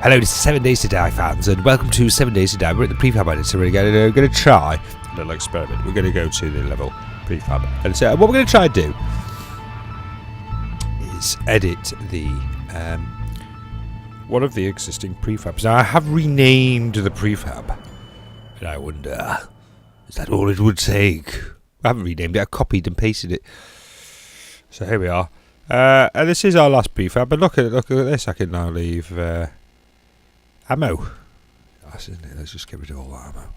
Hello, this is 7 Days to Die fans, and welcome to 7 Days to Die. We're at the prefab editor. We're going to try a little experiment. We're going to go to the level prefab editor. And what we're going to try and do is edit the one of the existing prefabs. Now, I have renamed the prefab, and I wonder, is that all it would take? I haven't renamed it. I copied and pasted it. So here we are. And this is our last prefab. But look at this. I can now leave ammo. Nice, isn't it? Let's just get rid of all that ammo.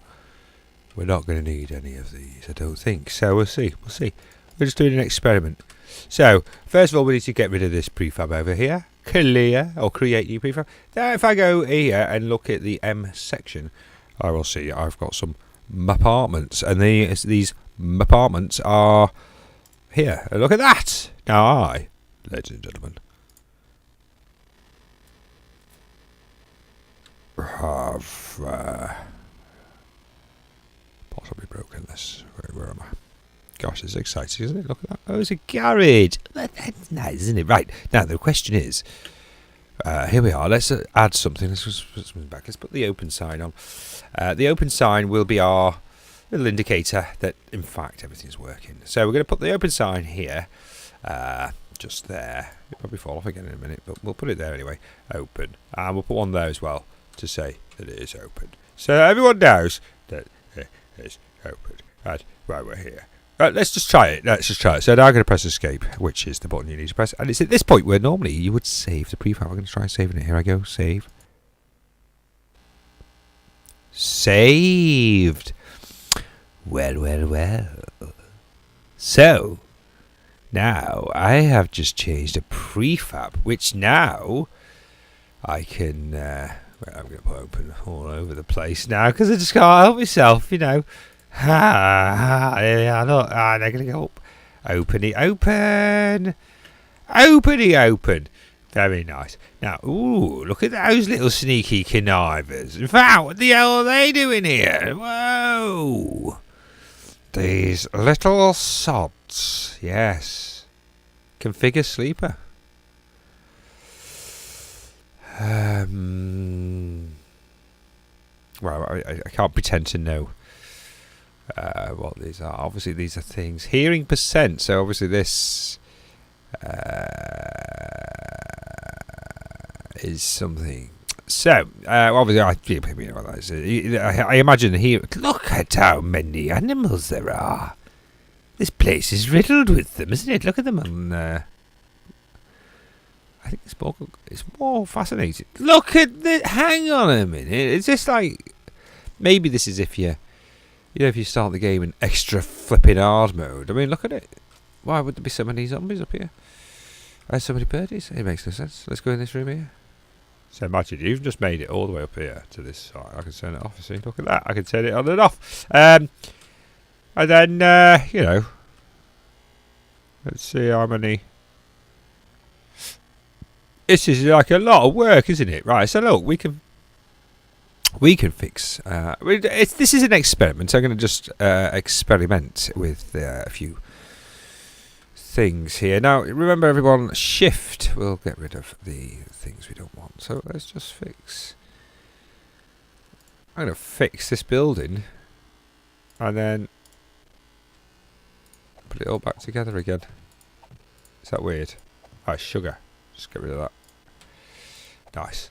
We're not going to need any of these, I don't think. So we'll see. We're just doing an experiment. So first of all, we need to get rid of this prefab over here. Clear or create new prefab. Now, if I go here and look at the M section, I will see I've got some apartments, and these apartments are here. Look at that. Now ladies and gentlemen, have possibly broken this. Where am I? Gosh, it's exciting, isn't it? Look at that. Oh, it's a garage. That's nice, isn't it? Right. Now, the question is, here we are. Let's add something. Let's just put something back. Let's put the open sign on. The open sign will be our little indicator that, in fact, everything's working. So we're going to put the open sign here, just there. It'll probably fall off again in a minute, but we'll put it there anyway. Open. And we'll put one there as well to say that it is open. So everyone knows that it is open. Right, we're here. Right, let's just try it. So now I'm going to press escape, which is the button you need to press. And it's at this point where normally you would save the prefab. I'm going to try saving it. Here I go. Save. Saved. Well. So, now I have just changed a prefab, which now I can... I'm going to put open all over the place now, because I just can't help myself, you know. They're going to go up. Open. Very nice. Now, ooh, look at those little sneaky connivers. In fact, what the hell are they doing here? Whoa. These little sods. Yes. Configure sleeper. Well, I can't pretend to know what these are. Obviously, these are things. Hearing percent. So obviously, this is something. So obviously, I imagine here. Look at how many animals there are. This place is riddled with them, isn't it? Look at them on. I think it's more fascinating. Look at the. Hang on a minute. It's just like maybe this is if you start the game in extra flipping hard mode. I mean, look at it. Why would there be so many zombies up here? There's so many birdies. It makes no sense. Let's go in this room here. So imagine you've just made it all the way up here to this side. I can turn it off. See, look at that. I can turn it on and off. And then let's see how many. This is like a lot of work, isn't it? Right. So look, we can fix. This is an experiment. I'm going to just experiment with a few things here. Now, remember, everyone, shift will get rid of the things we don't want. So let's just fix. I'm going to fix this building, and then put it all back together again. Is that weird? Sugar. Just get rid of that. Nice.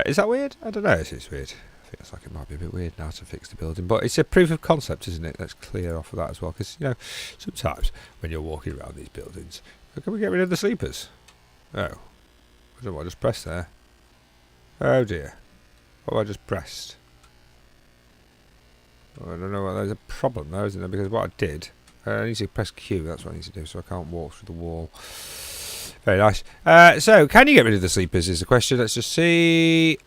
Is that weird? I don't know. It's weird. I think it's like it might be a bit weird now to fix the building, but it's a proof of concept, isn't it? Let's clear off of that as well, because sometimes when you're walking around these buildings, can we get rid of the sleepers? Oh, I don't know what I just pressed there. Oh dear, what have I just pressed? Oh, I don't know. There's a problem there, isn't there? Because what I did, I need to press Q. That's what I need to do, so I can't walk through the wall. Very nice. So, can you get rid of the sleepers is the question. Let's just see.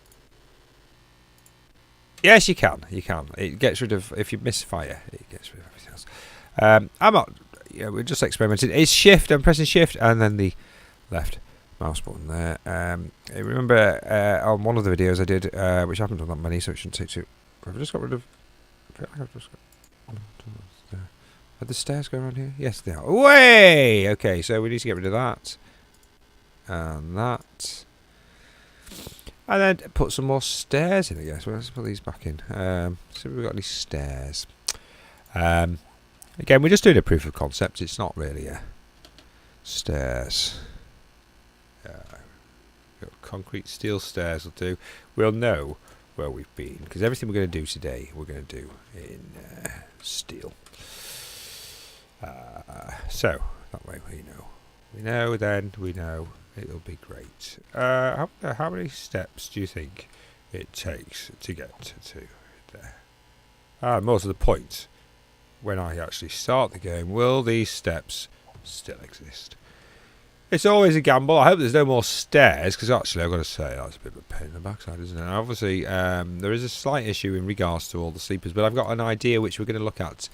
Yes, you can. It gets rid of, if you miss fire, it gets rid of everything else. I'm not, we're just experimenting. It's shift, I'm pressing shift, and then the left mouse button there. Remember, on one of the videos I did, which I haven't done that many, so it shouldn't take too. I've just got rid of. Are the stairs going around here? Yes, they are. Way! Okay, so we need to get rid of that. And that. And then put some more stairs in, I guess. Well, let's put these back in. See if we've got any stairs. Again, we're just doing a proof of concept. It's not really a stairs. Concrete steel stairs will do. We'll know where we've been, because everything we're going to do today, we're going to do in steel. So, that way we know. We know, then we know. It'll be great. How many steps do you think it takes to get to there? More to the point, when I actually start the game, will these steps still exist? It's always a gamble. I hope there's no more stairs, because actually I've got to say that's a bit of a pain in the backside, isn't it? And obviously, there is a slight issue in regards to all the sleepers, but I've got an idea which we're going to look at.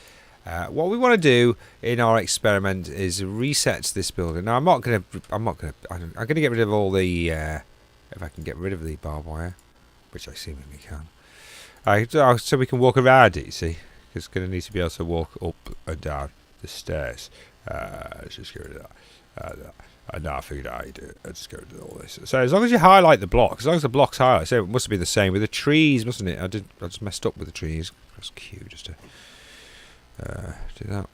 What we want to do in our experiment is reset this building. Now I'm going to get rid of all the, if I can get rid of the barbed wire, which I seemingly can. So we can walk around it, you see, because it's going to need to be able to walk up and down the stairs. Let's just get rid of that. And now I figured out how you do it. Let's just get rid of all this. So as long as you highlight the block, as long as the block's highlighted, so it must be the same with the trees, mustn't it? I just messed up with the trees. That's cute, just to do that.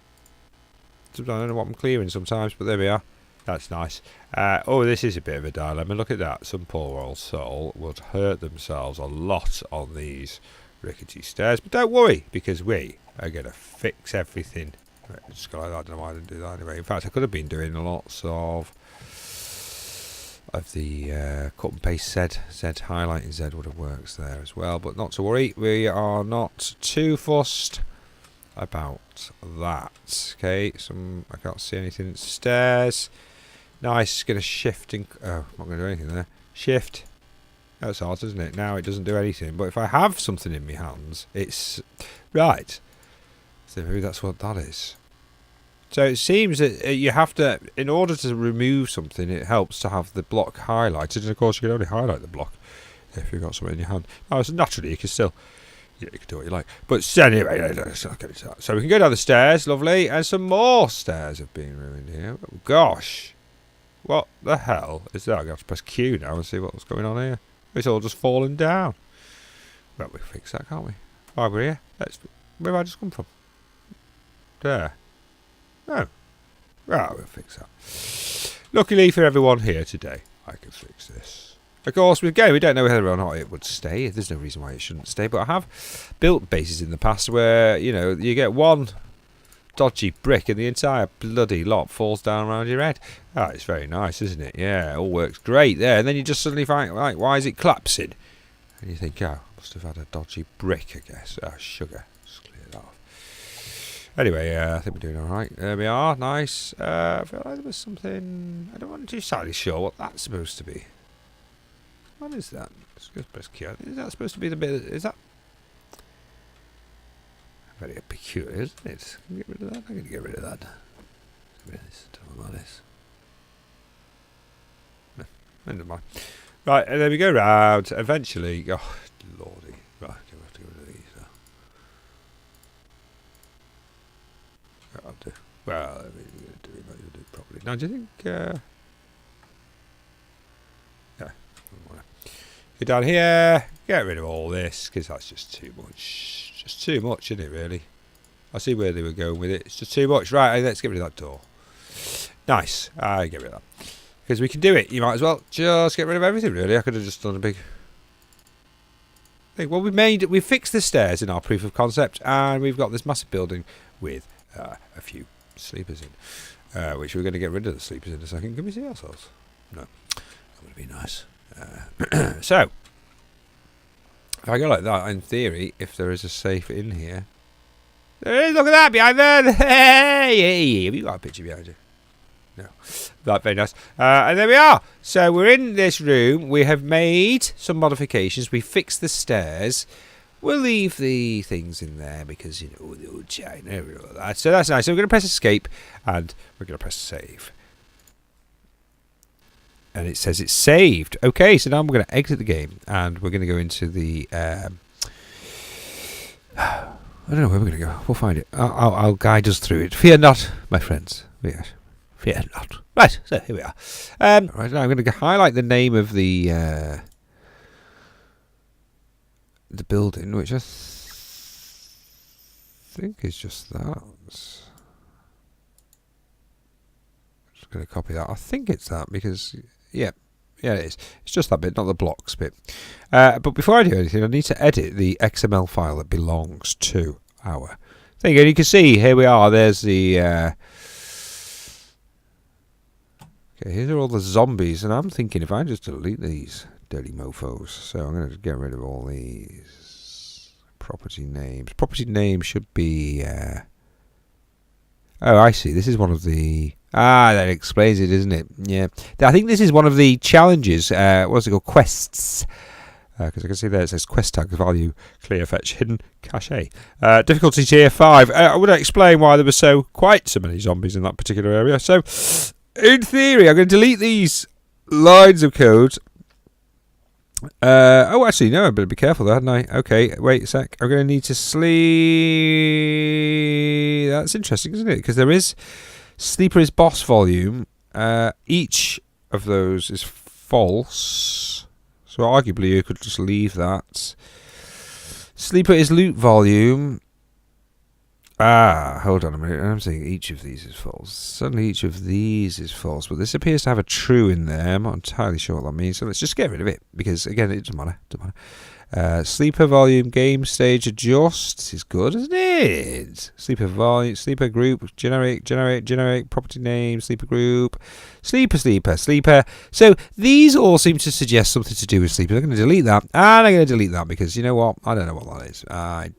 I don't know what I'm clearing sometimes, but there we are. That's nice. Oh, this is a bit of a dilemma. Look at that. Some poor old soul would hurt themselves a lot on these rickety stairs. But don't worry, because we are going to fix everything. Just go like that. I don't know why I didn't do that anyway. In fact, I could have been doing lots of the cut and paste Z highlighting Z would have worked there as well. But not to worry. We are not too fussed about that. Okay, I can't see anything. Stairs. Nice. Going to shift and I'm not going to do anything there. Shift. That's hard, isn't it? Now it doesn't do anything. But if I have something in my hands, it's right. So maybe that's what that is. So it seems that you have to, in order to remove something, it helps to have the block highlighted. And of course, you can only highlight the block if you've got something in your hand. Now, naturally, you can still. Yeah, you can do what you like. But anyway, let's not get into that. So we can go down the stairs, lovely, and some more stairs have been ruined here. Oh, gosh. What the hell is that? I'm going to have to press Q now and see what's going on here. It's all just fallen down. Well, we can fix that, can't we? While we're here, where have I just come from? There. Oh. Right, we'll fix that. Luckily for everyone here today, I can fix this. Of course, we don't know whether or not it would stay. There's no reason why it shouldn't stay. But I have built bases in the past where, you get one dodgy brick and the entire bloody lot falls down around your head. Oh, it's very nice, isn't it? Yeah, it all works great there. And then you just suddenly find, right, why is it collapsing? And you think, oh, must have had a dodgy brick, I guess. Oh, sugar. Just clear that off. Anyway, I think we're doing all right. There we are. Nice. I feel like there was something. I don't want to be entirely sure what that's supposed to be. What is that? Is that supposed to be the bit? Is that very peculiar, isn't it? Can you get rid of that? I'm going to get rid of that. Get rid of this. Don't know about this. No, never mind. Right, and then we go round. Eventually, oh lordy! Right, we'll have to get rid of these. I'll do. Well, do it properly. Now, do you think? Yeah. Go down here. Get rid of all this because that's just too much. Just too much, isn't it? Really. I see where they were going with it. It's just too much. Right. Let's get rid of that door. Nice. Get rid of that because we can do it. You might as well just get rid of everything. Really. I could have just done a big. Well, we fixed the stairs in our proof of concept, and we've got this massive building with a few sleepers in, which we're going to get rid of the sleepers in a second. Can we see ourselves? No, that would be nice. So, if I go like that, in theory, if there is a safe in here, there is. Look at that behind there. Hey, have you got a picture behind you? No, that's very nice. And there we are. So we're in this room. We have made some modifications. We fixed the stairs. We'll leave the things in there because, the old china and all that. So that's nice. So we're going to press escape and we're going to press save. And it says it's saved. Okay, so now we're going to exit the game and we're going to go into the... I don't know where we're going to go. We'll find it. I'll guide us through it. Fear not, my friends. Yes. Fear not. Right, so here we are. Right now I'm going to highlight the name of the the building, which I think is just that. Just going to copy that. I think it's that because, yeah, it is. It's just that bit, not the blocks bit. But before I do anything, I need to edit the XML file that belongs to our thing. And you can see, here we are, there's the... okay, here are all the zombies, and I'm thinking if I just delete these dirty mofos, so I'm going to get rid of all these property names. Property name should be... oh, I see. This is one of the... that explains it, isn't it? Yeah. I think this is one of the challenges. What's it called? Quests. Because I can see there it says quest tag value clear fetch hidden cache. Difficulty tier 5. I would explain why there were so many zombies in that particular area. So, in theory, I'm going to delete these lines of code. Oh, actually, no, I better be careful there, hadn't I? Okay, wait a sec. I'm going to need to sleep. That's interesting, isn't it? Because there is sleeper is boss volume. Each of those is false. So arguably you could just leave that. Sleeper is loot volume. Hold on a minute. I'm saying each of these is false. Suddenly each of these is false. But this appears to have a true in there. I'm not entirely sure what that means. So let's just get rid of it. Because, again, it doesn't matter. Sleeper volume, game stage adjust. This is good, isn't it? Sleeper volume, sleeper group, generate, property name, sleeper group, sleeper. So these all seem to suggest something to do with sleeper. I'm going to delete that, and I'm going to delete that because you know what? I don't know what that is. I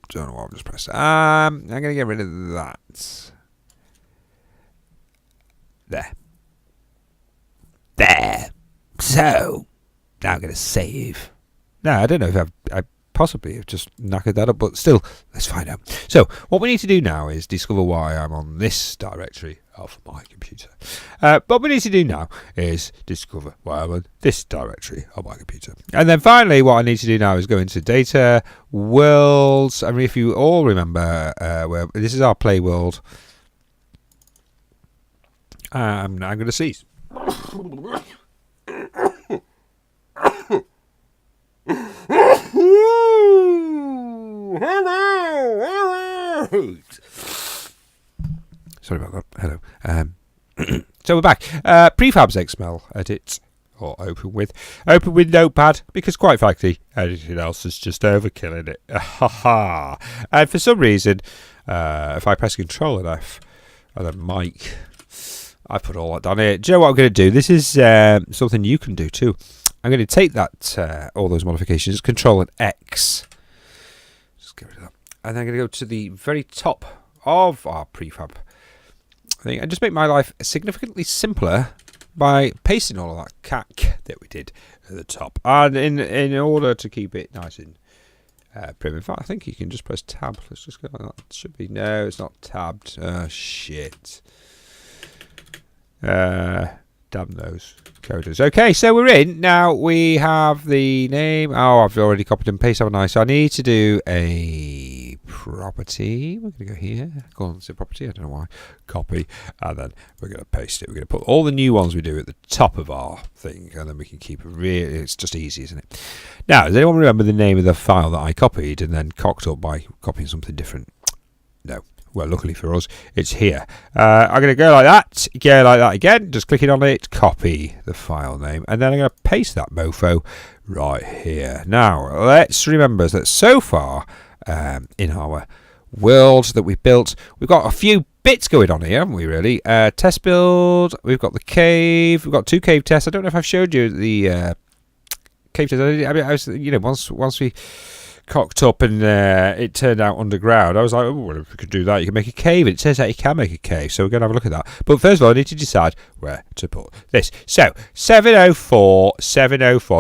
don't know what I've just pressed. I'm going to get rid of that. There. So now I'm going to save. Now, I don't know if I possibly have just knackered that up, but still, let's find out. So, what we need to do now is discover why I'm on this directory of my computer. What we need to do now is discover why I'm on this directory of my computer. And then finally, what I need to do now is go into data, worlds. I mean, if you all remember, where this is our play world. I'm going to cease. Sorry about that. Hello. So we're back. Prefab's XML edit or open with Notepad because quite frankly anything else is just overkilling it. And for some reason, if I press Control and F and then Mike, I put all that down here. Do you know what I'm going to do? This is something you can do too. I'm going to take that all those modifications, Control and X. Just get rid of that. And then I'm going to go to the very top of our prefab thing and just make my life significantly simpler by pasting all of that cack that we did at the top. And in order to keep it nice and prim. In fact, I think you can just press tab. Let's just go like that. It should be. No, it's not tabbed. Shit. Damn those coders. Okay, so we're in. Now we have the name. Oh, I've already copied and pasted, haven't I? So I need to do a property. We're going to go here. Go on to property. I don't know why. Copy. And then we're going to paste it. We're going to put all the new ones we do at the top of our thing. And then we can keep it really. It's just easy, isn't it? Now, does anyone remember the name of the file that I copied and then cocked up by copying something different? No. Well, luckily for us, it's here. I'm going to go like that again, just clicking on it, copy the file name, and then I'm going to paste that mofo right here. Now, let's remember that so far in our world that we've built, we've got a few bits going on here, haven't we, really? Test build, we've got the cave, we've got 2 cave tests. I don't know if I've showed you the cave test. I mean, I was, once we cocked up and it turned out underground, I was like, oh, well, if we could do that, you can make a cave. And it says that you can make a cave, so we're going to have a look at that. But first of all, I need to decide where to put this. So 704,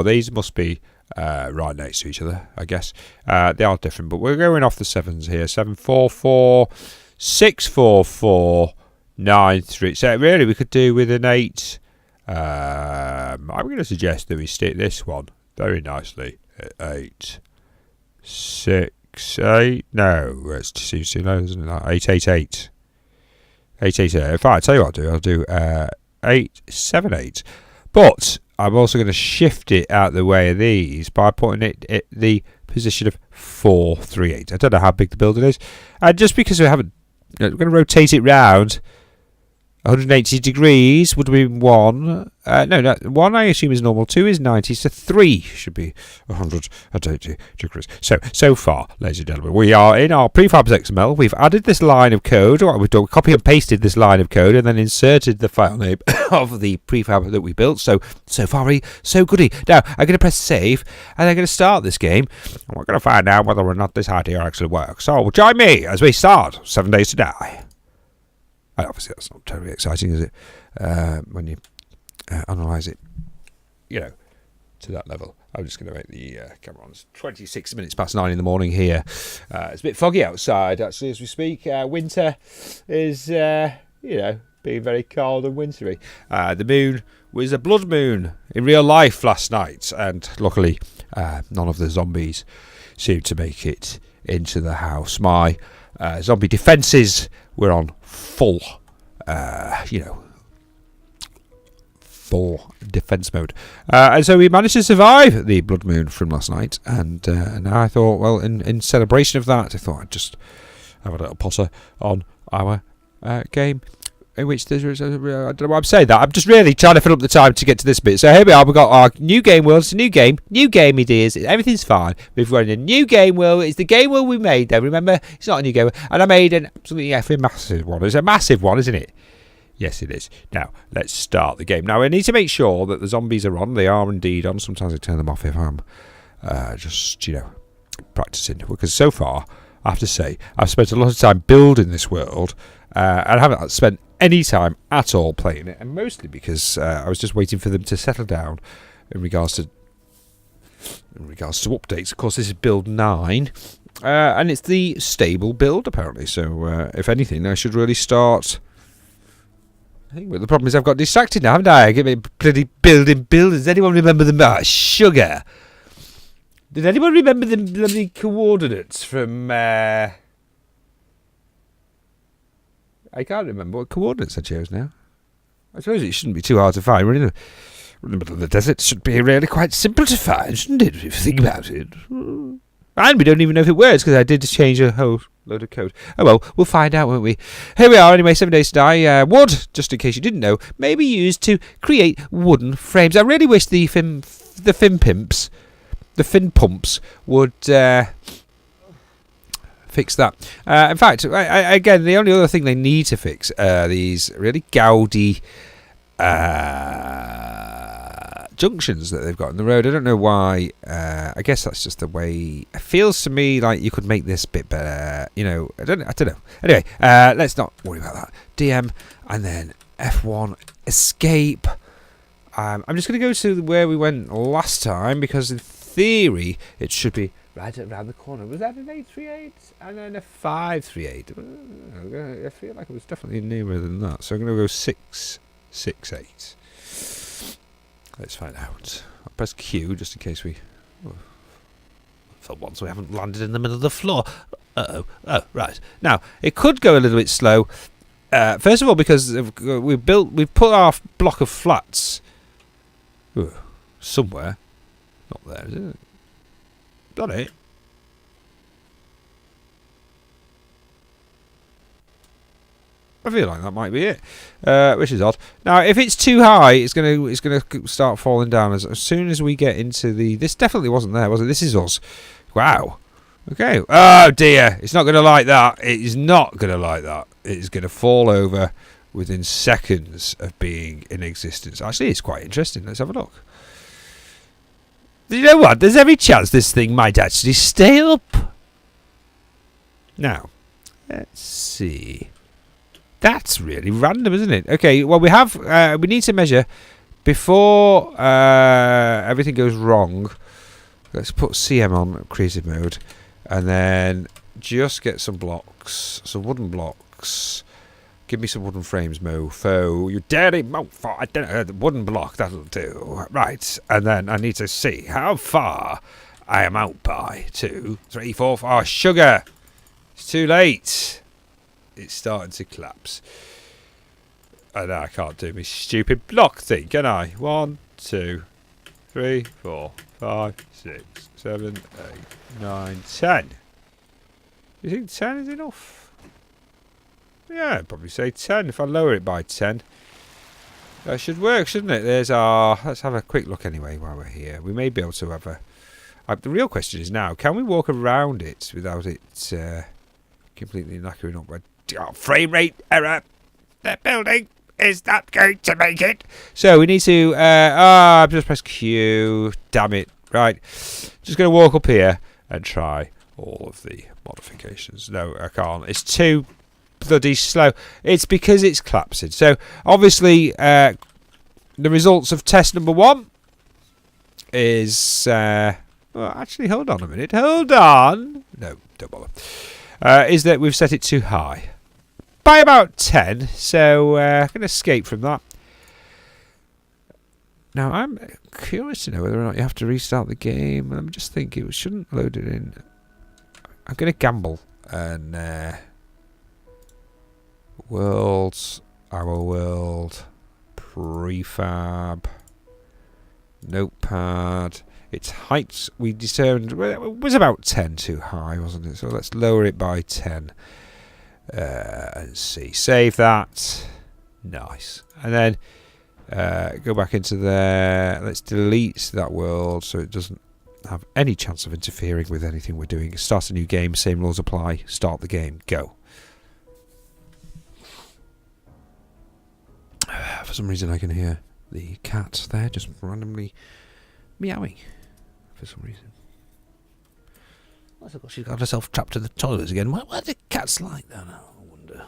these must be right next to each other, I guess. They are different, but we're going off the 7s here. 744, 644, 93. So really we could do with an 8. I'm going to suggest that we stick this one very nicely at 8. 6, 8, no, it seems too low, isn't it? 888. 888. In fact, I'll tell you what I'll do. 878. But I'm also going to shift it out the way of these by putting it at the position of 438. I don't know how big the building is. And just because we haven't... we're going to rotate it round 180 degrees would be 1. No, 1 I assume is normal. 2 is 90. So 3 should be 180 degrees. So far, ladies and gentlemen, we are in our prefabs XML. We've added this line of code. We've done copy and pasted this line of code and then inserted the file name of the prefab that we built. So far, so goody. Now, I'm going to press save and I'm going to start this game. And we're going to find out whether or not this idea actually works. So join me as we start 7 Days to Die. Obviously, that's not terribly exciting, is it? When you analyse it, to that level. I'm just going to make the camera on. It's 26 minutes past 9 in the morning here. It's a bit foggy outside, actually, as we speak. Winter is, being very cold and wintry. The moon was a blood moon in real life last night, and luckily, none of the zombies seemed to make it into the house. My zombie defences were on full defense mode, and so we managed to survive the blood moon from last night. And now I thought, well, in celebration of that, I thought I'd just have a little potter on our game, in which there's I don't know why I'm saying that. I'm just really trying to fill up the time to get to this bit. So here we are. We've got our new game world. It's a new game ideas. Everything's fine. We've run a new game world. It's the game world we made, though. Remember, it's not a new game world. And I made an absolutely effing massive one. It's a massive one, isn't it? Yes, it is. Now, let's start the game. Now, I need to make sure that the zombies are on. They are indeed on. Sometimes I turn them off if I'm just, practicing. Because so far, I have to say, I've spent a lot of time building this world. And I haven't spent any time at all playing it. And mostly because I was just waiting for them to settle down in regards to updates. Of course, this is build 9. And it's the stable build, apparently. So, if anything, I should really start... I think the problem is I've got distracted now, haven't I? I get me bloody building buildings. Does anyone remember the sugar? Did anyone remember the bloody coordinates from... I can't remember what coordinates I chose now. I suppose it shouldn't be too hard to find. We're in the middle of the desert. It should be really quite simple to find, shouldn't it, if you think about it? And we don't even know if it works, because I did just change a whole load of code. Oh well, we'll find out, won't we? Here we are, anyway, 7 Days to Die. Wood, just in case you didn't know, may be used to create wooden frames. I really wish the fin pumps would fix that. In fact, again, the only other thing they need to fix are these really gaudy junctions that they've got in the road. I don't know why. I guess that's just the way it feels to me. Like you could make this bit better. I don't know. Anyway, let's not worry about that. DM and then F1 escape. I'm just going to go to where we went last time, because in theory it should be right around the corner. Was that an 838 and then a 538? I feel like it was definitely nearer than that. So I'm going to go 668. Let's find out. I'll press Q just in case we... for once we haven't landed in the middle of the floor. Uh-oh. Oh, right. Now, it could go a little bit slow. First of all, because we've put our block of flats somewhere. Not there, is it? Got it. I feel like that might be it, which is odd. Now, if it's too high, it's gonna start falling down as soon as we get into the. This definitely wasn't there, was it? This is us. Wow. Okay. Oh dear, it's not gonna like that. It is not gonna like that. It is gonna fall over within seconds of being in existence. Actually, it's quite interesting. Let's have a look. You know what? There's every chance this thing might actually stay up. Now, let's see. That's really random, isn't it? Okay, well, we need to measure before everything goes wrong. Let's put CM on creative mode, and then just get some blocks, some wooden blocks. Give me some wooden frames, mofo. You dirty mofo. I don't know, the wooden block, that'll do. Right, and then I need to see how far I am out by. 2, 3, 4, 5. Oh, sugar! It's too late. It's starting to collapse. And I can't do my stupid block thing, can I? 1, 2, 3, 4, 5, 6, 7, 8, 9, 10. You think 10 is enough? Yeah, I'd probably say 10. If I lower it by 10, that should work, shouldn't it? There's our... Let's have a quick look anyway while we're here. We may be able to have a... the real question is now, can we walk around it without it completely knackering up? Frame rate error. The building is not going to make it. So we need to... I've just pressed Q. Damn it. Right. Just going to walk up here and try all of the modifications. No, I can't. It's too bloody slow. It's because it's collapsing. So obviously the results of test number 1 is... well, actually, hold on a minute. Hold on. No, don't bother. Is that we've set it too high. By about 10. So I can escape from that. Now, I'm curious to know whether or not you have to restart the game. I'm just thinking we shouldn't load it in. I'm going to gamble. And worlds, our world, prefab, notepad. Its height we determined was about 10 too high, wasn't it? So let's lower it by 10 and see. Save that. Nice. And then go back into there. Let's delete that world so it doesn't have any chance of interfering with anything we're doing. Start a new game. Same rules apply. Start the game. Go. For some reason I can hear the cat there just randomly meowing. For some reason. I thought she's got herself trapped in the toilets again. Why are the cats like that? I wonder.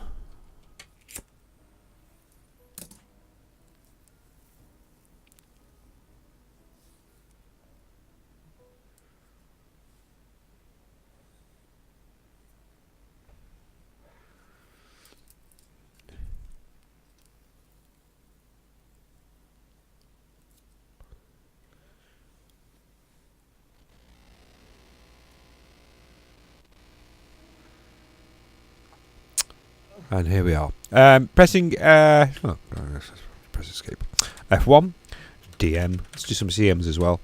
And here we are. Pressing... press escape. F1. DM. Let's do some CMs as well.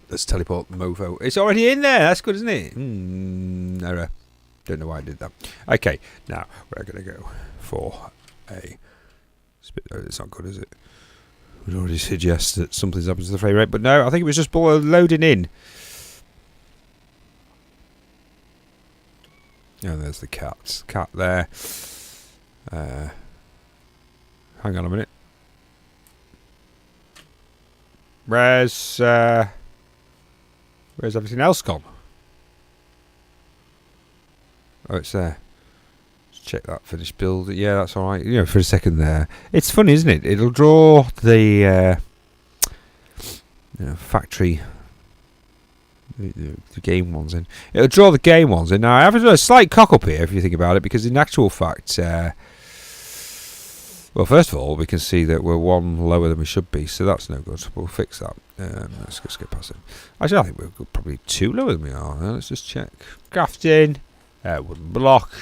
Let's teleport Mofo. It's already in there. That's good, isn't it? Error. Don't know why I did that. Okay. Now, we're going to go for a... It's not good, is it? Would already suggest that something's happened to the frame rate. But no, I think it was just loading in. Oh, there's the cat. Cat there. Hang on a minute. Where's everything else gone? Oh, it's there. Let's check that finished build. Yeah, that's all right. You know, for a second there. It's funny, isn't it? It'll draw the factory. The game ones in. It'll draw the game ones in. Now I have a slight cock up here if you think about it, because in actual fact, well, first of all, we can see that we're one lower than we should be, so that's no good. We'll fix that. Let's just get past it. Actually, I think we're probably 2 lower than we are. Let's just check. Crafting, wooden block.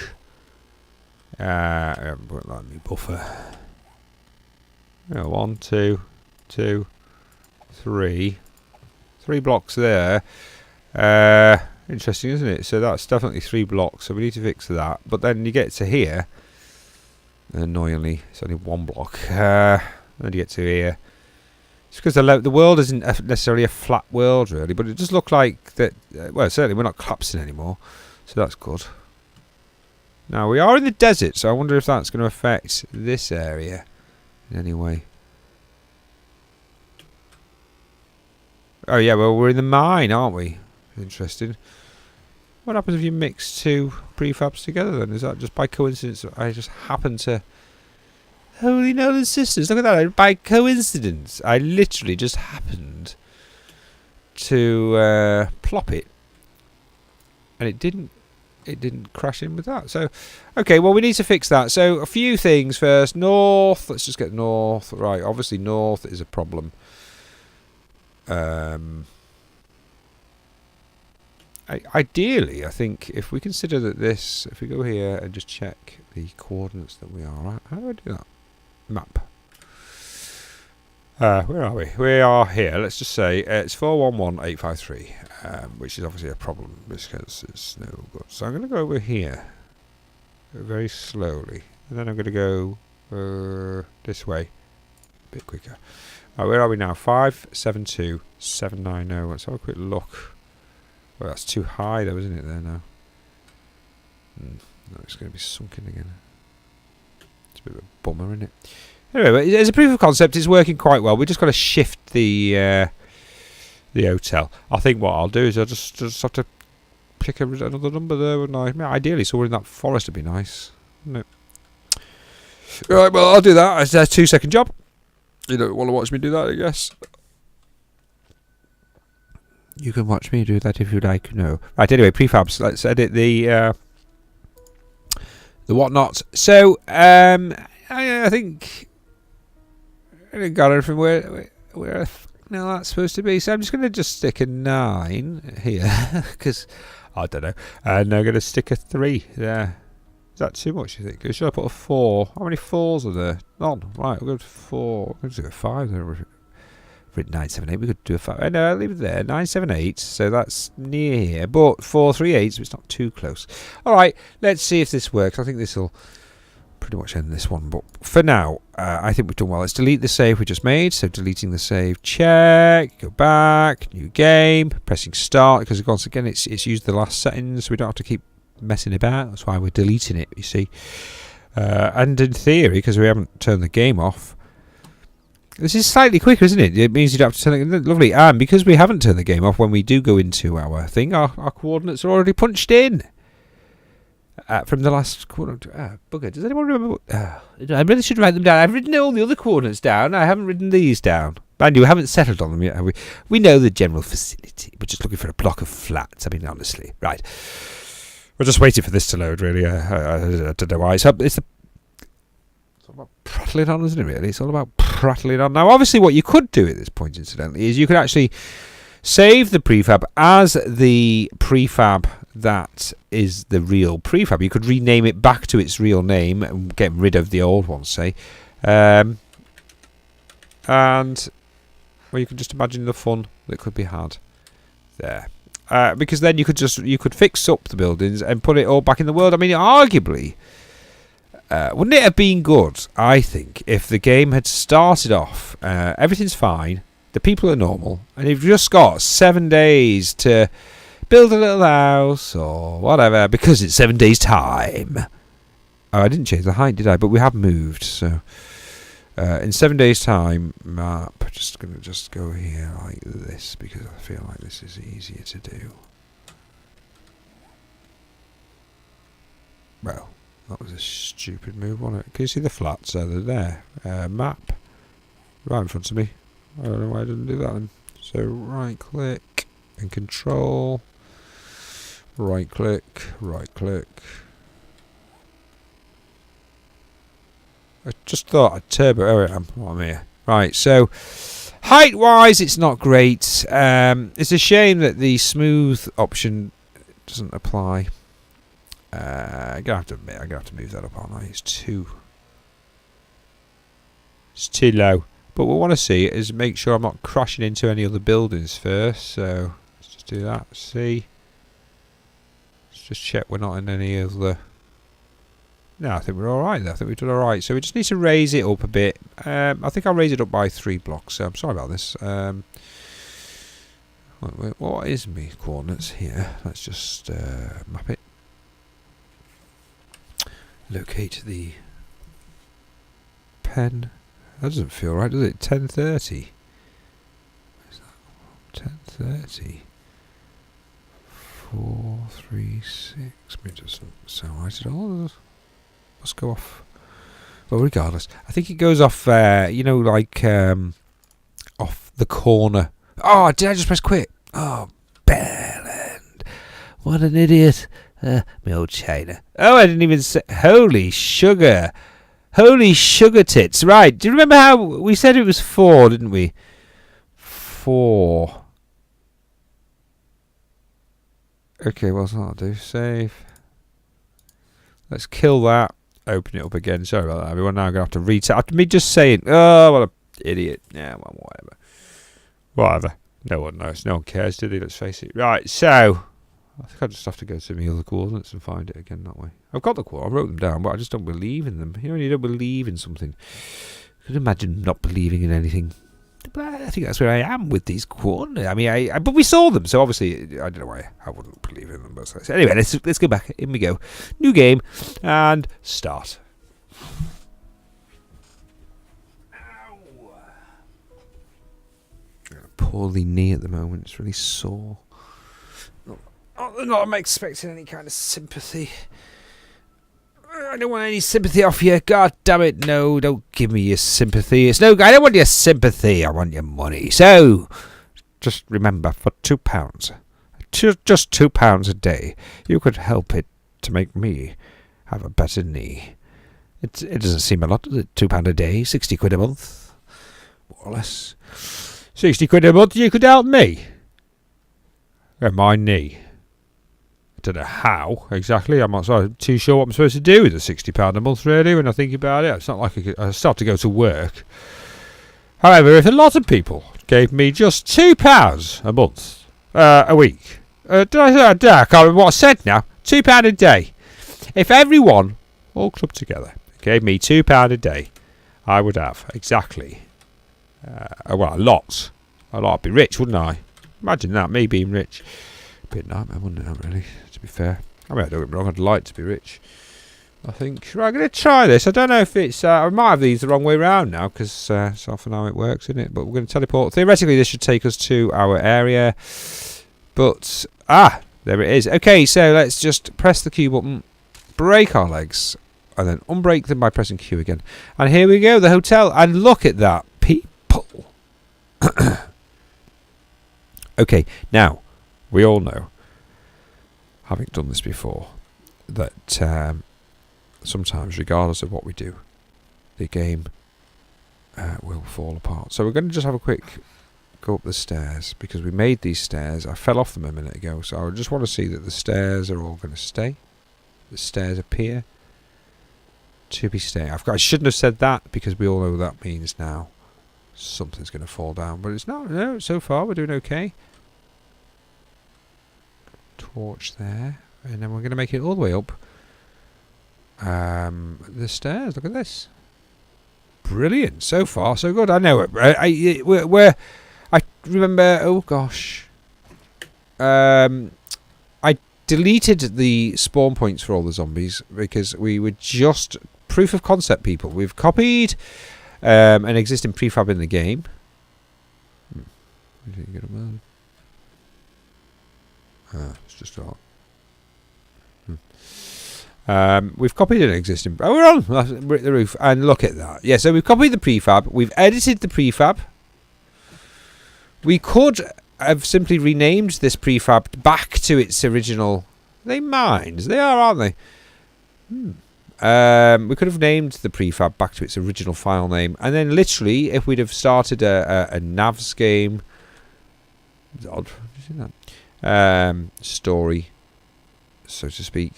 Let me buffer. 1, 2, 2, 3. 3 blocks there. Interesting, isn't it? So that's definitely 3 blocks, so we need to fix that. But then you get to here, annoyingly, it's only 1 block. Then you get to here. It's because the world isn't necessarily a flat world, really, but it does look like that. Well, certainly we're not collapsing anymore, so that's good. Now we are in the desert, so I wonder if that's going to affect this area in any way. Oh yeah, well we're in the mine, aren't we? Interesting. What happens if you mix 2 prefabs together then? Is that just by coincidence? I just happen to... Holy Nolan Sisters, look at that. By coincidence, I literally just happened to plop it. And it didn't crash in with that. So, okay, well we need to fix that. So, a few things first. North, let's just get north. Right, obviously north is a problem. Ideally, I think if we consider that this, if we go here and just check the coordinates that we are at, how do I do that? Map. Where are we? We are here. Let's just say it's 411853, which is obviously a problem because it's no good. So I'm going to go over here very slowly, and then I'm going to go this way a bit quicker. Where are we now? 572790. Let's have a quick look. Well, that's too high though, isn't it, there now? No, it's going to be sunken again. It's a bit of a bummer, isn't it? Anyway, as a proof of concept, it's working quite well. We've just got to shift the hotel. I think what I'll do is I'll just have to pick another number there, wouldn't I? Ideally, somewhere in that forest would be nice, wouldn't it? Right, well, I'll do that. It's a 2-second job. You don't want to watch me do that, I guess. You can watch me do that if you like. No. Right, anyway, prefabs. Let's edit the whatnot. So, I think I got everything where now that's supposed to be. So I'm just going to just stick a 9 here because I don't know. And I'm going to stick a 3 there. Is that too much, you think? Or should I put a 4? How many 4s are there? None. Right, we'll go to 4. We'll do a 5 there. 978, we could do a 5. No, I'll leave it there. 978, so that's near here. But 438, so it's not too close. Alright, let's see if this works. I think this will pretty much end this one. But for now, I think we've done well. Let's delete the save we just made. So deleting the save, check. Go back, new game, pressing start. Because once again, it's used the last settings, so we don't have to keep messing about. That's why we're deleting it, you see. And in theory, because we haven't turned the game off, this is slightly quicker, isn't it? It means you don't have to turn it. Lovely. And because we haven't turned the game off, when we do go into our thing, our coordinates are already punched in from the last coordinate. Bugger. Does anyone remember? I really should write them down. I've written all the other coordinates down. I haven't written these down. And you haven't settled on them yet, have we? We know the general vicinity. We're just looking for a block of flats. I mean, honestly. Right. We're just waiting for this to load, really. I don't know why. It's all about prattling on, isn't it, really? It's all about prattling on. Now, obviously, what you could do at this point, incidentally, is you could actually save the prefab as the prefab that is the real prefab. You could rename it back to its real name and get rid of the old one, say. And, well, you can just imagine the fun that could be had there. Because then you could fix up the buildings and put it all back in the world. I mean, arguably, wouldn't it have been good, I think, if the game had started off, everything's fine, the people are normal, and you've just got 7 days to build a little house or whatever, because it's 7 days' time. Oh, I didn't change the height, did I? But we have moved, so in 7 days' time, map, just going to go here like this, because I feel like this is easier to do. Well, that was a stupid move, wasn't it? Can you see the flats? They're there. Map. Right in front of me. I don't know why I didn't do that then. So right click and control. Right click. Right click. I just thought I'd turbo. Oh, I am. Oh, I'm here. Right, so height wise, it's not great. It's a shame that the smooth option doesn't apply. I'm gonna have to admit, I'm gonna have to move that up, aren't I? It's too low. But what we want to see is make sure I'm not crashing into any other buildings first. So let's just do that. See. Let's just check we're not in any of the. No, I think we're all right there. I think we've done all right. So we just need to raise it up a bit. I think I'll raise it up by 3 blocks. So I'm sorry about this. What is my coordinates here? Let's just map it. Locate the pen. That doesn't feel right, does it? 1030. Where's that? 1030. 436. It doesn't sound right at all. Must go off. Well, regardless, I think it goes off. You know, like off the corner. Oh, did I just press quit? Oh, Bellend. What an idiot. My old China. Oh, I didn't even say. Holy sugar. Holy sugar tits. Right. Do you remember how we said it was 4, didn't we? 4. Okay, what's that? I'll do? Save. Let's kill that. Open it up again. Sorry about that, everyone. Now I'm going to have to reset. After me just saying, oh, what a Idiot. Yeah, well, whatever. Whatever. No one knows. No one cares, do they? Let's face it. Right, so I think I just have to go to my other coordinates and find it again that way. I've got the coordinates. I wrote them down, but I just don't believe in them. You know, when you don't believe in something. I can imagine not believing in anything. But I think that's where I am with these coordinates. I mean, but we saw them, so obviously I don't know why I wouldn't believe in them. But so anyway, let's go back. In we go. New game and start. Poorly knee at the moment. It's really sore. Not expecting any kind of sympathy. I don't want any sympathy off you. God damn it, no, don't give me your sympathy. I don't want your sympathy. I want your money. So, just remember, for £2, just £2 a day, you could help it to make me have a better knee. It doesn't seem a lot, does it? £2 a day, 60 quid a month, more or less. 60 quid a month, you could help me. And my knee. I don't know how exactly. I'm not too sure what I'm supposed to do with the £60 a month, really, when I think about it. It's not like I still have to go to work. However, if a lot of people gave me just £2 a month, a week, I can't remember what I said now, £2 a day. If everyone, all clubbed together, gave me £2 a day, I would have exactly, a lot. I'd be rich, wouldn't I? Imagine that, me being rich. A bit nightmare, wouldn't it, really, to be fair. I mean, I don't get me wrong, I'd like to be rich, I think. Right, I'm going to try this. I don't know if it's... I might have these the wrong way round now, because it's often how it works, isn't it? But we're going to teleport. Theoretically, this should take us to our area. But, there it is. Okay, so let's just press the Q button, break our legs, and then unbreak them by pressing Q again. And here we go, the hotel. And look at that, people. Okay, now... We all know, having done this before, that sometimes, regardless of what we do, the game will fall apart. So we're going to just have a quick go up the stairs, because we made these stairs. I fell off them a minute ago, so I just want to see that the stairs are all going to stay. The stairs appear to be staying. I shouldn't have said that, because we all know what that means now. Something's going to fall down, but it's not. No, so far we're doing okay. Torch there, and then we're going to make it all the way up the stairs. Look at this, brilliant. So far so good. I know it. I remember, oh gosh, I deleted the spawn points for all the zombies because we were just proof of concept people. We've copied an existing prefab in the game. It's just all. We've copied an existing... Oh, we're on the roof. And look at that. Yeah, so we've copied the prefab. We've edited the prefab. We could have simply renamed this prefab back to its original... They mines. They are, aren't they? We could have named the prefab back to its original file name. And then literally, if we'd have started a Navs game... It's odd. Have you seen that? Story, so to speak.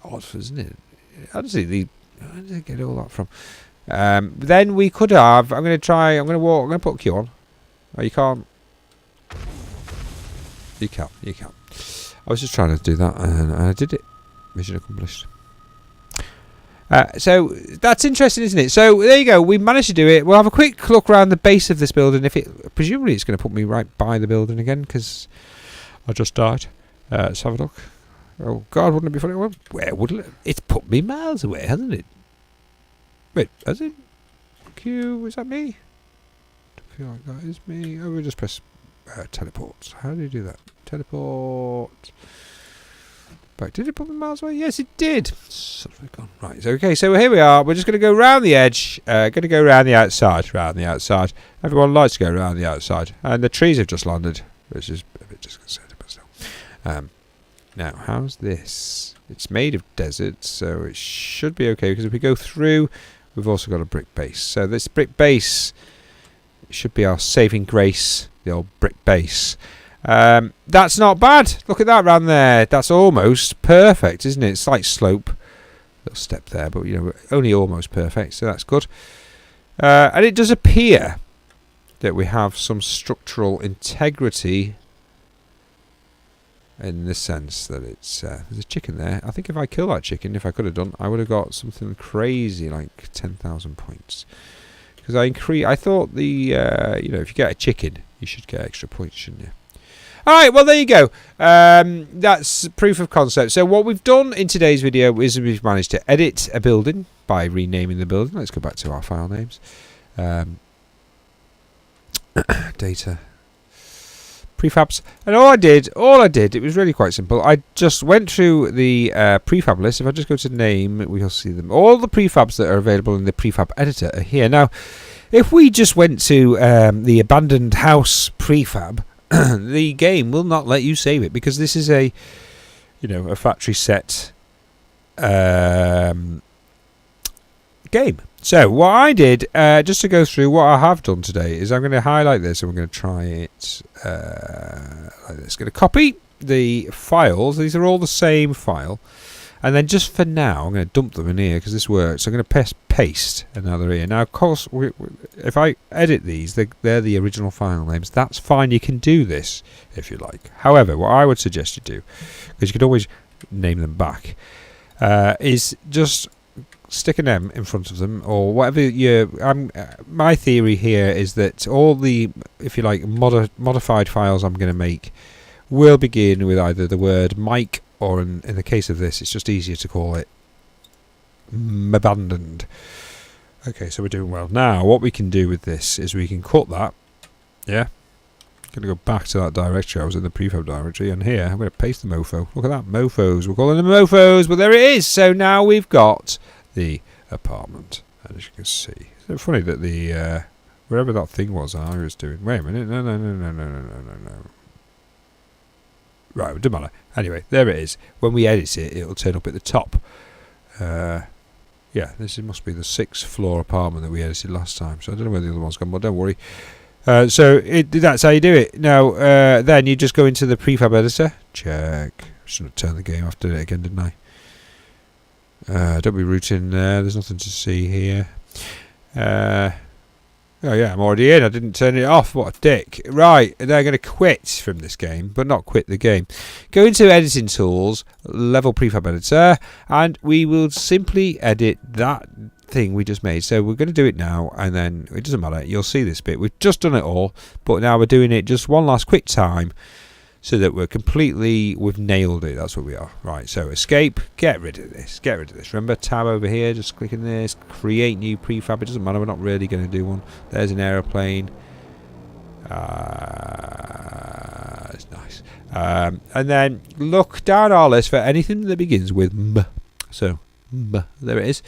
Odd, isn't it? Where did I get all that from? Then we could have... I'm going to walk. I'm going to put Q on. Oh, you can't. You can't. I was just trying to do that, and I did it. Mission accomplished. So that's interesting, isn't it? So there you go. We managed to do it. We'll have a quick look around the base of this building. Presumably it's going to put me right by the building again, because I just died. Let's have a look. Oh God, wouldn't it be funny? Well, where would it? It's put me miles away, hasn't it? Wait, has it? Q, is that me? I feel like that is me. Oh, we'll just press teleport. How do you do that? Teleport. Right, did it put me miles away? Yes, it did. Right, okay, so here we are. We're just going to go round the edge. Going to go round the outside. Everyone likes to go round the outside. And the trees have just landed, which is a bit disconcerting, but still. Now, how's this? It's made of desert, so it should be okay, because if we go through, we've also got a brick base. So this brick base should be our saving grace, the old brick base. That's not bad. Look at that round there. That's almost perfect, isn't it? Slight slope, little step there, but only almost perfect, so that's good. And it does appear that we have some structural integrity, in the sense that it's there's a chicken there. I think if I kill that chicken, if I could have done, I would have got something crazy like 10,000 points. Because I thought the you know, if you get a chicken, you should get extra points, shouldn't you? Alright, well there you go. That's proof of concept. So what we've done in today's video is we've managed to edit a building by renaming the building. Let's go back to our file names. Data. Prefabs. And all I did, it was really quite simple. I just went through the prefab list. If I just go to name, we'll see them. All the prefabs that are available in the prefab editor are here. Now, if we just went to the abandoned house prefab, the game will not let you save it, because this is a, you know, a factory set game. So what I did, just to go through what I have done today, is I'm going to highlight this and we're going to try it like this. Going to copy the files. These are all the same file. And then just for now, I'm going to dump them in here because this works. So I'm going to press paste, and now they're here. Now, of course, if I edit these, they're the original file names. That's fine. You can do this if you like. However, what I would suggest you do, because you could always name them back, is just stick an M in front of them, or whatever my theory here is that all the, if you like, modified files I'm going to make will begin with either the word Mike, or in the case of this, it's just easier to call it abandoned. Okay, so we're doing well. Now, what we can do with this is we can cut that. Yeah. I'm going to go back to that directory. I was in the prefab directory, and here I'm going to paste the mofo. Look at that, mofos. We're calling them mofos, but there it is. So now we've got the apartment, and as you can see, isn't it funny that the wherever that thing was I was doing. Wait a minute, no. Right, it doesn't matter. Anyway, there it is. When we edit it, it'll turn up at the top. Yeah, this must be the 6th floor apartment that we edited last time. So I don't know where the other one's gone, but don't worry. So that's how you do it. Now, then you just go into the prefab editor. Check. Shouldn't have turned the game off, did it again, didn't I? Don't be rooting there. There's nothing to see here. Oh yeah, I'm already in. I didn't turn it off. What a dick. Right, they're going to quit from this game, but not quit the game. Go into editing tools, level prefab editor, and we will simply edit that thing we just made. So we're going to do it now, and then it doesn't matter. You'll see this bit. We've just done it all, but now we're doing it just one last quick time, so that we've nailed it. That's what we are. Right, so escape, get rid of this. Remember, tab over here, just click on this, create new prefab. It doesn't matter, we're not really going to do one. There's an aeroplane. It's nice. And then look down our list for anything that begins with M. So, M, there it is.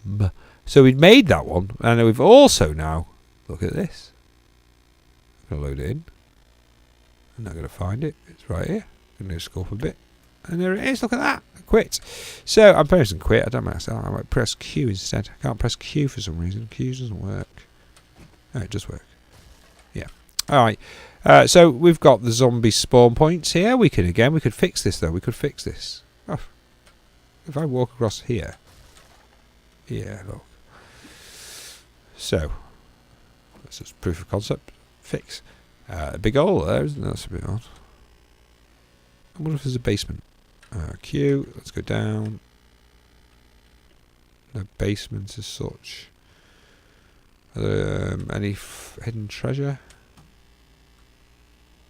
M. So we've made that one, and we've also now, look at this. I'm going to load it in. I'm not going to find it. It's right here. I'm going to scroll up a bit. And there it is. Look at that. Quit. So I'm pressing quit. I don't know. I might press Q instead. I can't press Q for some reason. Q doesn't work. Oh, it does work. Yeah. Alright. So we've got the zombie spawn points here. We could fix this though. We could fix this. Oh. If I walk across here. Yeah, look. So. That's just proof of concept. Fix. A big hole there, isn't it? That's a bit odd. I wonder if there's a basement. Q, let's go down. No basement as such. Any hidden treasure?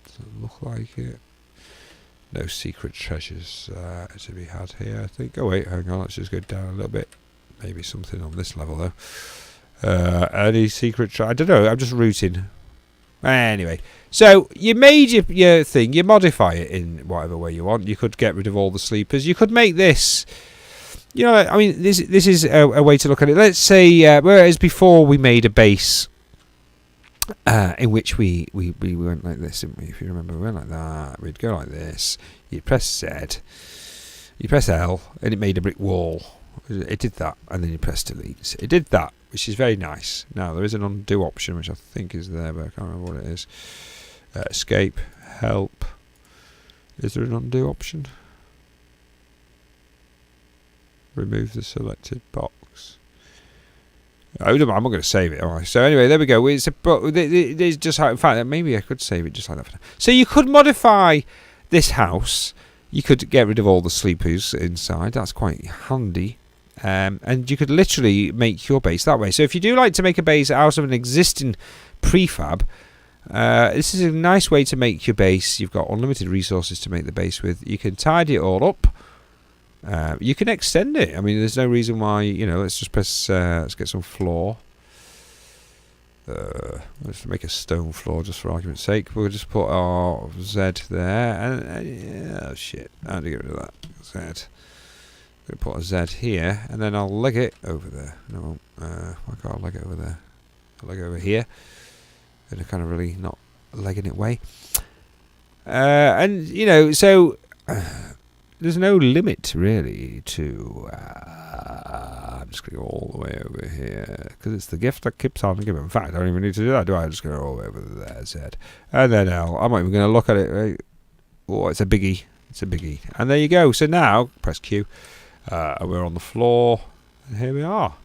Doesn't look like it. No secret treasures to be had here, I think. Oh wait, hang on, let's just go down a little bit. Maybe something on this level though. Any secret I don't know, I'm just rooting. Anyway, so you made your thing, you modify it in whatever way you want. You could get rid of all the sleepers. You could make this, you know, I mean, this is a way to look at it. Let's say, whereas before we made a base in which we went like this, didn't we? If you remember, we went like that. We'd go like this. You'd press Z, you press L, and it made a brick wall. It did that, and then you press delete. It did that, which is very nice. Now there is an undo option, which I think is there, but I can't remember what it is. Escape, help. Is there an undo option? Remove the selected box. I'm not going to save it. All right. So anyway, there we go. It's just how. In fact, maybe I could save it just like that. For now. So you could modify this house. You could get rid of all the sleepers inside. That's quite handy. And you could literally make your base that way. So if you do like to make a base out of an existing prefab, this is a nice way to make your base. You've got unlimited resources to make the base with. You can tidy it all up. You can extend it. I mean, there's no reason why, let's just press, let's get some floor. Let's make a stone floor just for argument's sake. We'll just put our Z there. And oh shit, I had to get rid of that. Z. I'm going to put a Z here, and then I'll leg it over there. No, why can't I leg it over there? I'll leg it over here. In a kind of really not legging it way. And, so... there's no limit really to I'm just going to go all the way over here because it's the gift that keeps on giving. In fact, I don't even need to do that, do I? I'm just going to go all the way over there, Z, and then L. I'm not even going to look at it, right? Oh, it's a biggie, and there you go. So now press Q, and we're on the floor, and here we are.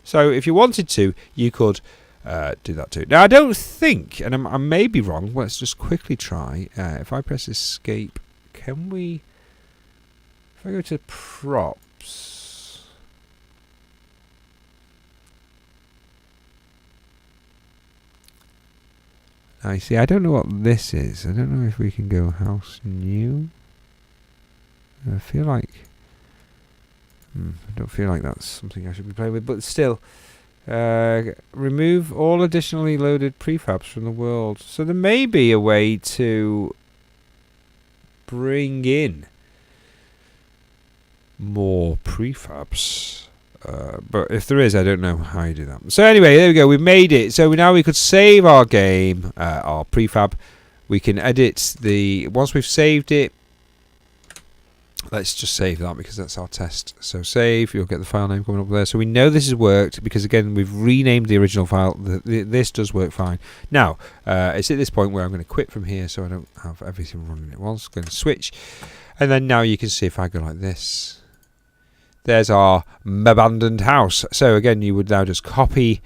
So if you wanted to, you could do that too. Now I don't think, and I may be wrong, let's just quickly try. If I press escape, can we, if I go to props, I see, I don't know what this is. I don't know if we can go house new. I feel like, I don't feel like that's something I should be playing with, but still, remove all additionally loaded prefabs from the world. So there may be a way to bring in more prefabs, but if there is, I don't know how you do that. So anyway, there we go, we made it. So now we could save our game, our prefab. We can edit the, once we've saved it, let's just save that because that's our test. So save, you'll get the file name coming up there. So we know this has worked because again we've renamed the original file. This does work fine. Now it's at this point where I'm going to quit from here so I don't have everything running at once. Going to switch, and then now you can see if I go like this, there's our abandoned house. So again, you would now just copy.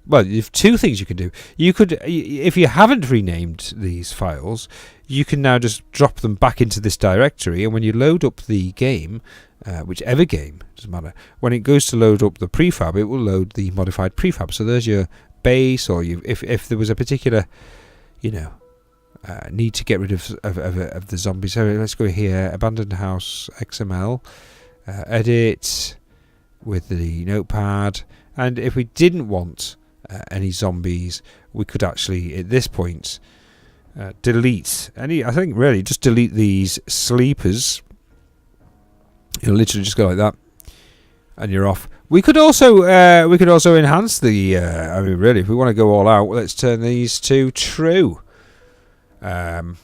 Well, you've two things you can do. You could, if you haven't renamed these files, you can now just drop them back into this directory, and when you load up the game, whichever game, doesn't matter, when it goes to load up the prefab, it will load the modified prefab. So there's your base, or if there was a particular, need to get rid of the zombies. So let's go here, abandoned house XML, edit with the notepad, and if we didn't want any zombies, we could actually at this point delete any. I think really just delete these sleepers. You'll literally just go like that, and you're off. We could also enhance the. I mean, really, if we want to go all out, let's turn these to true, and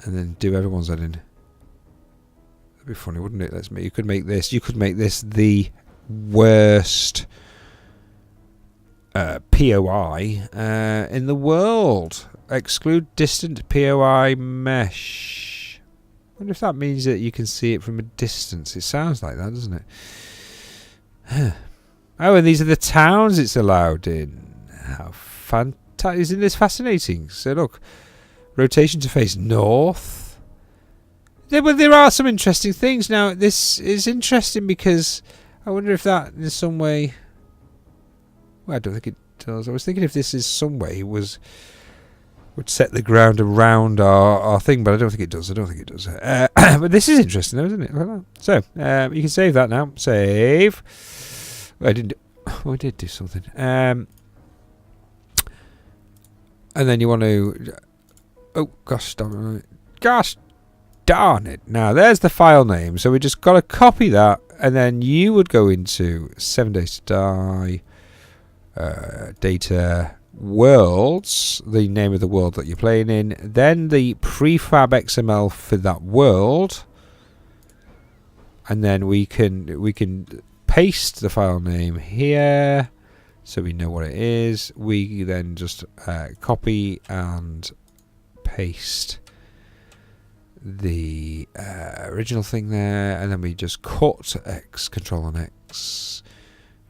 then do everyone's heading. That'd be funny, wouldn't it? You could make this. You could make this the worst POI in the world. Exclude distant POI mesh. I wonder if that means that you can see it from a distance. It sounds like that, doesn't it? Oh, and these are the towns it's allowed in. How fantastic. Isn't this fascinating? So look, rotation to face north. There are some interesting things. Now, this is interesting because I wonder if that in some way... Well, I don't think it does. I was thinking if this is some way would set the ground around our thing, but I don't think it does. But this is interesting, though, isn't it? So you can save that now. Save. I didn't. Oh, I did do something. And then you want to. Oh gosh, darn it! Gosh, darn it! Now there's the file name. So we just got to copy that, and then you would go into 7 Days to Die. Data worlds, the name of the world that you're playing in, then the prefab XML for that world, and then we can paste the file name here so we know what it is. We then just copy and paste the original thing there, and then we just cut X, Control and X,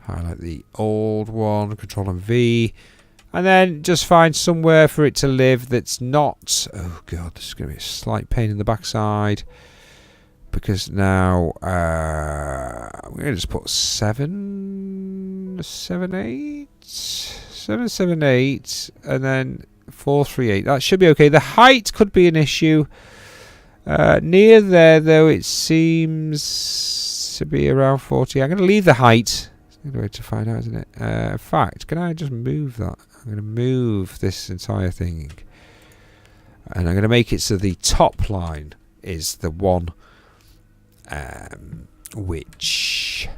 Highlight the old one, Control and V. And then just find somewhere for it to live that's not... Oh, God, this is going to be a slight pain in the backside. Because now... I'm going to just put 7, 7, 8... 7, 7, 8... And then 4, 3, 8. That should be okay. The height could be an issue. Near there, though, it seems to be around 40. I'm going to leave the height. It's a good way to find out, isn't it? In fact, can I just move that? I'm going to move this entire thing. And I'm going to make it so the top line is the one which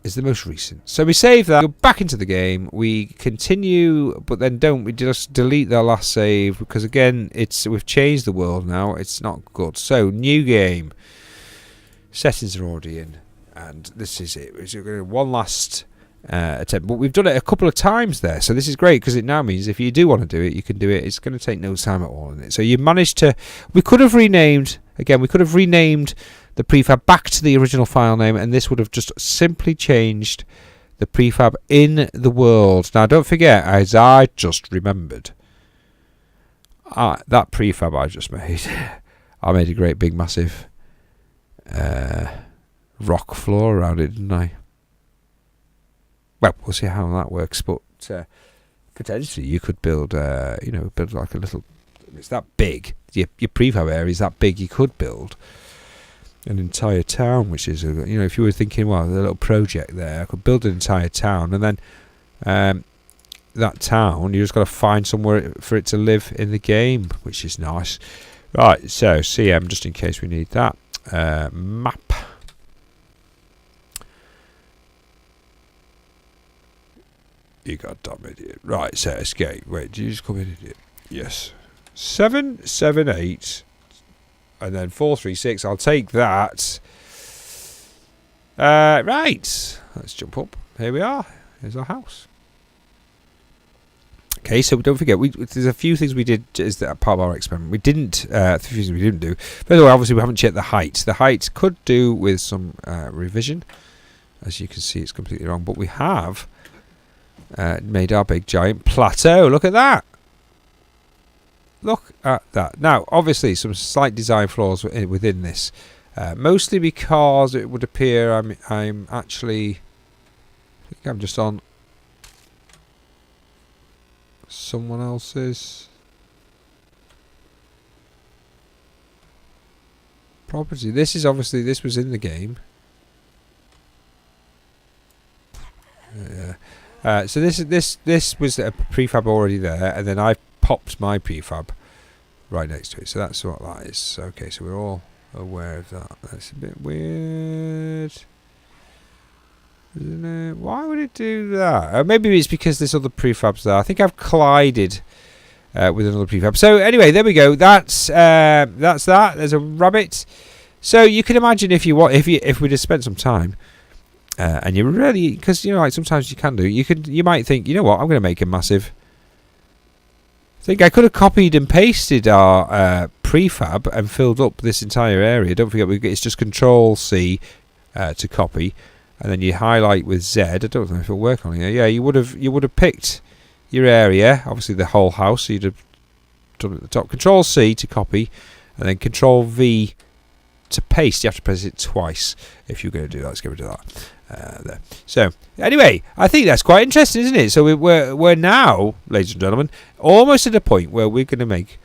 is the most recent. So we save that, go back into the game, we continue, but then we just delete the last save, because again, we've changed the world now, it's not good. So, new game. Settings are already in, and this is it. We're going to one last attempt, but we've done it a couple of times there, so this is great, because it now means if you do want to do it, you can do it. It's going to take no time at all in it. So you managed to, we could have renamed the prefab back to the original file name, and this would have just simply changed the prefab in the world. Now don't forget, as I just remembered, that prefab I just made, I made a great big massive rock floor around it, didn't I? Well, we'll see how that works, but potentially you could build build like a little, it's that big, your prefab area is that big, you could build an entire town, which is, if you were thinking, well, a little project there, I could build an entire town, and then that town, you just got to find somewhere for it to live in the game, which is nice. Right, so CM, just in case we need that. Map. You goddamn idiot. Right, so escape. Wait, did you just come in, idiot? Yes. 7, 7, 8. And then 4, 3, 6. I'll take that. Right. Let's jump up. Here we are. Here's our house. Okay, so don't forget, there's a few things we did as that part of our experiment. We didn't, a few things we didn't do. First of all, obviously we haven't checked the height. The height could do with some revision. As you can see, it's completely wrong. But we have made our big giant plateau. Look at that. Look at that. Now, obviously, some slight design flaws within this, mostly because it would appear I'm actually, I think I'm just on someone else's property. This is obviously, this was in the game. So this was a prefab already there, and then I popped my prefab right next to it. So that's what that is. Okay, so we're all aware of that. That's a bit weird, isn't it? Why would it do that? Maybe it's because there's other prefabs there. I think I've collided with another prefab. So anyway, there we go. That's that. There's a rabbit. So you can imagine if we'd have spent some time. And you really, because like sometimes you can do, you might think, you know what, I'm going to make a massive. I think I could have copied and pasted our prefab and filled up this entire area. Don't forget, it's just Control C to copy, and then you highlight with Z. I don't know if it'll work on here. Yeah, you would have picked your area, obviously the whole house. So you'd have done it at the top. Control C to copy, and then Control V to paste. You have to press it twice if you're going to do that. Let's get rid of that. There. So anyway, I think that's quite interesting, isn't it? So we're now, ladies and gentlemen, almost at a point where we're going to make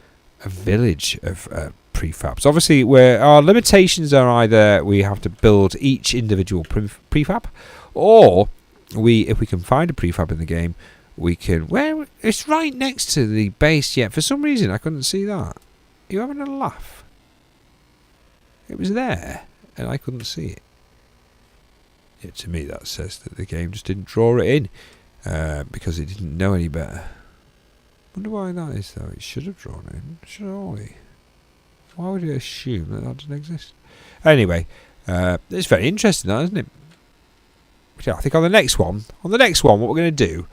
a village of prefabs. Obviously, where our limitations are either we have to build each individual prefab, or if we can find a prefab in the game, we can. Where it's right next to the base. Yet for some reason I couldn't see that. Are you having a laugh? It was there, and I couldn't see it. Yeah, to me, that says that the game just didn't draw it in because it didn't know any better. Wonder why that is, though. It should have drawn it in, surely. Why would it assume that doesn't exist? Anyway, it's very interesting, that, isn't it? Yeah, I think on the next one, what we're going to do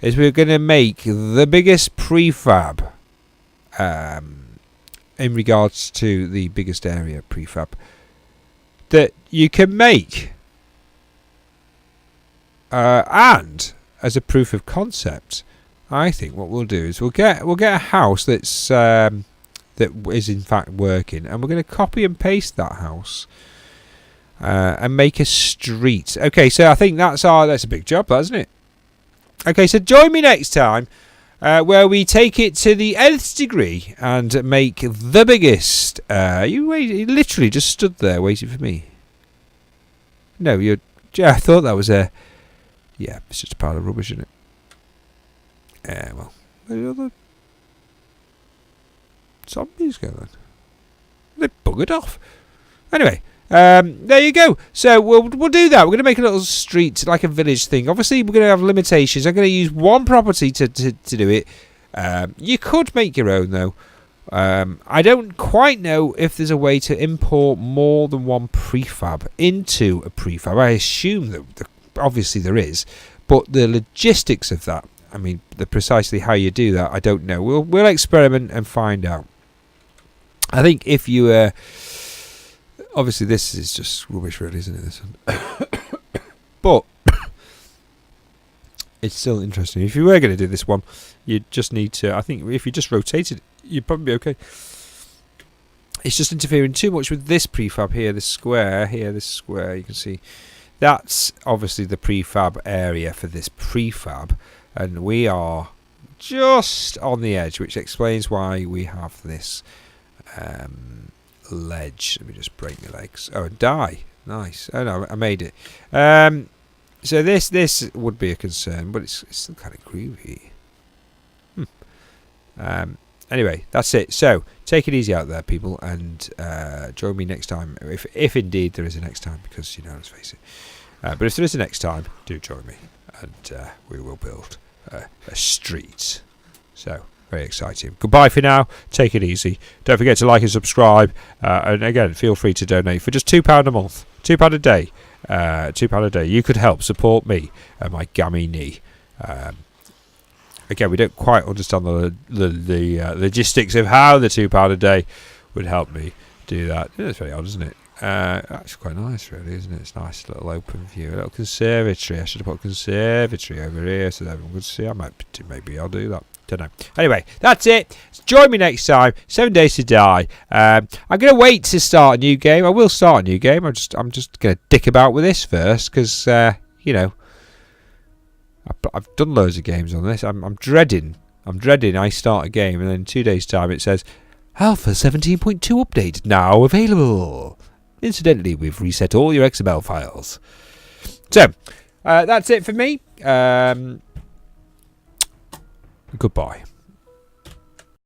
is we're going to make the biggest prefab in regards to the biggest area prefab that you can make. and as a proof of concept, I think what we'll do is we'll get a house that's that is in fact working, and we're going to copy and paste that house and make a street. Okay, so I think that's a big job, isn't it? Okay, so join me next time where we take it to the nth degree and make the biggest. You literally just stood there waiting for me. No, I thought that was a. Yeah, it's just a pile of rubbish, isn't it? Well, where did the zombies go then? They buggered off. Anyway, there you go. So we'll do that. We're going to make a little street, like a village thing. Obviously, we're going to have limitations. I'm going to use one property to do it. You could make your own, though. I don't quite know if there's a way to import more than one prefab into a prefab. I assume that obviously there is, but the logistics of that, I mean, precisely how you do that, I don't know. We'll experiment and find out. I think if you obviously this is just rubbish, really, isn't it? This one, but it's still interesting. If you were going to do this one, you just need to. I think if you just rotated, you'd probably be okay. It's just interfering too much with this prefab here, this square here, this square. You can see that's obviously the prefab area for this prefab, and we are just on the edge, which explains why we have this ledge. Let me just break my legs. Oh, and die. Nice. Oh no, I made it. So this would be a concern, but it's still kind of groovy. Anyway, that's it. So take it easy out there, people, and join me next time, if indeed there is a next time, because let's face it. But if there is a next time, do join me, and we will build a street. So very exciting. Goodbye for now. Take it easy. Don't forget to like and subscribe. And again, feel free to donate for just £2 a month, £2 a day. £2 a day. You could help support me and my gammy knee. Again, we don't quite understand the logistics of how the £2 a day would help me do that. It's very odd, isn't it? Actually quite nice, really, isn't it? It's a nice little open view, a little conservatory. I should have put a conservatory over here so that everyone could see. Maybe I'll do that. Don't know. Anyway, that's it. Join me next time. 7 Days to Die. I'm going to wait to start a new game. I will start a new game. I'm just going to dick about with this first because I've done loads of games on this. I'm dreading I start a game and then in 2 days' time it says Alpha 17.2 update now available. Incidentally, we've reset all your XML files. So that's it for me. Goodbye.